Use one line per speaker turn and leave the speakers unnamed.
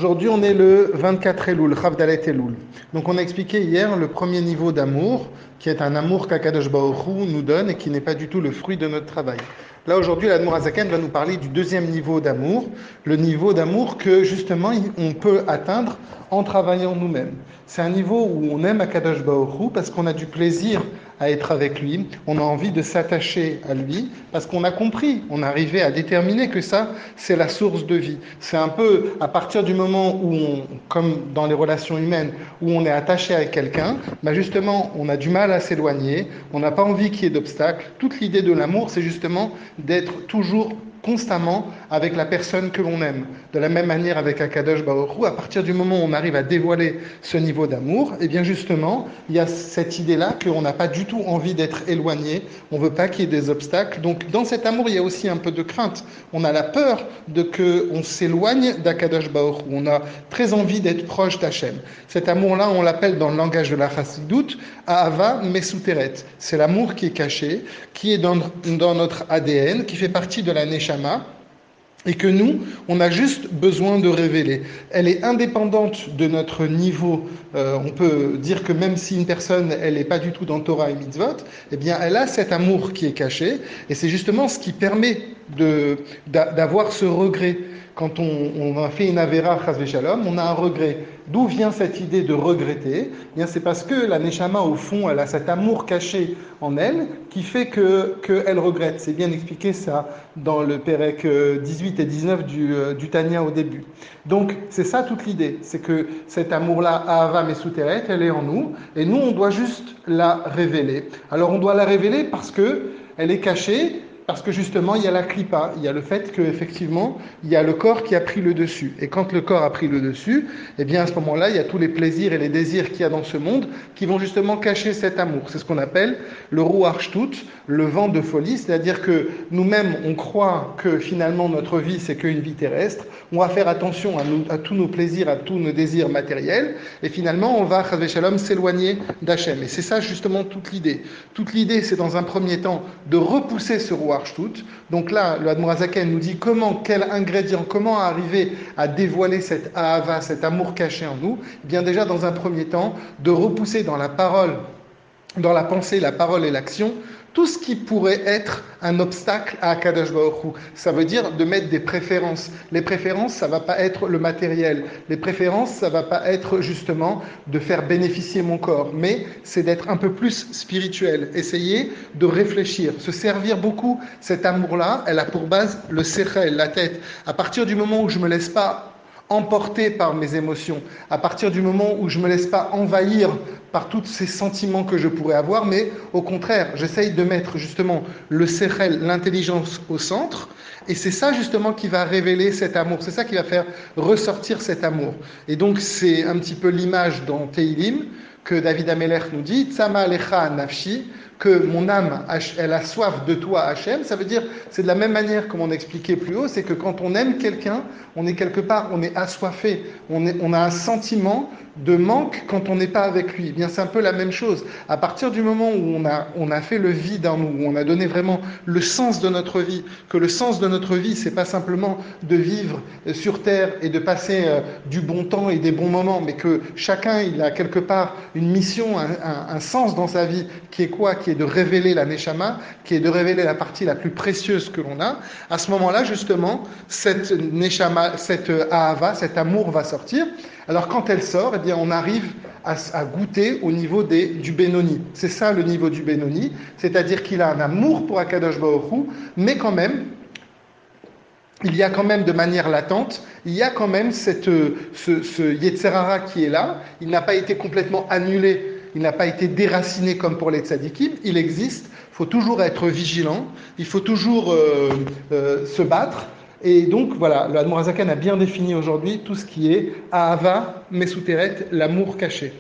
Aujourd'hui, on est le 24 Elul, Chav Dalet Elul. Donc, on a expliqué hier le premier niveau d'amour, qui est un amour qu'Akadosh Baruch Hu nous donne et qui n'est pas du tout le fruit de notre travail. Là, aujourd'hui, l'Admour Azaken va nous parler du deuxième niveau d'amour, le niveau d'amour que, justement, on peut atteindre en travaillant nous-mêmes. C'est un niveau où on aime Akadosh Baruch Hu parce qu'on a du plaisir à être avec lui, on a envie de s'attacher à lui, parce qu'on a compris, on est arrivé à déterminer que ça, c'est la source de vie. C'est un peu à partir du moment où comme dans les relations humaines, où on est attaché à quelqu'un, justement, on a du mal à s'éloigner, on n'a pas envie qu'il y ait d'obstacles. Toute l'idée de l'amour, c'est justement d'être toujours constamment avec la personne que l'on aime. De la même manière avec Akadosh Baruch Hu, à partir du moment où on arrive à dévoiler ce niveau d'amour, et bien justement, il y a cette idée-là qu'on n'a pas du tout envie d'être éloigné, on ne veut pas qu'il y ait des obstacles. Donc dans cet amour, il y a aussi un peu de crainte. On a la peur de qu'on s'éloigne d'Akadosh Baruch Hu. On a très envie d'être proche d'Hachem. Cet amour-là, on l'appelle dans le langage de la Chassidoute, Ahava Mesuteret. C'est l'amour qui est caché, qui est dans notre ADN, qui fait partie de la Neshama, et que nous, on a juste besoin de révéler. Elle est indépendante de notre niveau. On peut dire que même si une personne, elle n'est pas du tout dans Torah et Mitzvot, eh bien, elle a cet amour qui est caché, et c'est justement ce qui permet d'avoir ce regret. Quand on a fait une avéra, chas v'shalom, on a un regret. D'où vient cette idée de regretter? Eh bien, c'est parce que la Neshama, au fond, elle a cet amour caché en elle qui fait qu'elle regrette. C'est bien expliqué ça dans le Pérec 18 et 19 du Tanya au début. Donc, c'est ça toute l'idée. C'est que cet amour-là, Ahava Mesuteret, elle est en nous, et nous, on doit juste la révéler. Alors, on doit la révéler parce que elle est cachée, parce que justement, il y a la clipa, il y a le fait qu'effectivement, il y a le corps qui a pris le dessus. Et quand le corps a pris le dessus, eh bien à ce moment-là, il y a tous les plaisirs et les désirs qu'il y a dans ce monde qui vont justement cacher cet amour. C'est ce qu'on appelle le ruach shtut, le vent de folie, c'est-à-dire que nous-mêmes, on croit que finalement notre vie, c'est qu'une vie terrestre. On va faire attention à tous nos plaisirs, à tous nos désirs matériels, et finalement, on va, chas v'shalom, s'éloigner d'Hachem. Et c'est ça justement toute l'idée. Toute l'idée, c'est dans un premier temps de repousser ce ruach. Donc là, le Admour Azaken nous dit quel ingrédient, comment arriver à dévoiler cette ahava, cet amour caché en nous. Eh bien déjà, dans un premier temps, de repousser dans la parole, dans la pensée, la parole et l'action, tout ce qui pourrait être un obstacle à Akadosh Baruch Hu. Ça veut dire de mettre des préférences. Les préférences, ça ne va pas être le matériel. Les préférences, ça ne va pas être justement de faire bénéficier mon corps, mais c'est d'être un peu plus spirituel. Essayer de réfléchir, se servir beaucoup. Cet amour-là, elle a pour base le sechel, la tête. À partir du moment où je ne me laisse pas emporté par mes émotions, à partir du moment où je ne me laisse pas envahir par tous ces sentiments que je pourrais avoir, mais au contraire, j'essaye de mettre justement le sechel, l'intelligence au centre, et c'est ça justement qui va révéler cet amour, c'est ça qui va faire ressortir cet amour. Et donc c'est un petit peu l'image dans Teilim que David Amelech nous dit, Tzama alecha nafshi, que mon âme, elle a soif de toi, Hachem. Ça veut dire, c'est de la même manière comme on expliquait plus haut, c'est que quand on aime quelqu'un, on est quelque part, on est assoiffé, on a un sentiment de manque quand on n'est pas avec lui. Eh bien, c'est un peu la même chose. À partir du moment où on a fait le vide en nous, où on a donné vraiment le sens de notre vie, que le sens de notre vie, c'est pas simplement de vivre sur terre et de passer du bon temps et des bons moments, mais que chacun, il a quelque part une mission, un sens dans sa vie, qui est quoi? Qui est de révéler la Neshama, qui est de révéler la partie la plus précieuse que l'on a. À ce moment-là, justement, cette Neshama, cette Ahava, cet amour va sortir. Alors quand elle sort, eh bien, on arrive à goûter au niveau du Benoni. C'est ça le niveau du Benoni, c'est-à-dire qu'il a un amour pour Akadosh Baruch Hu, mais quand même, il y a quand même de manière latente, il y a quand même ce Yetzer Hara qui est là, il n'a pas été complètement annulé, il n'a pas été déraciné comme pour les tzadikim, il existe, il faut toujours être vigilant, il faut toujours se battre. Et donc voilà, le Admour Azaken a bien défini aujourd'hui tout ce qui est Ahava Mesuteret, l'amour caché.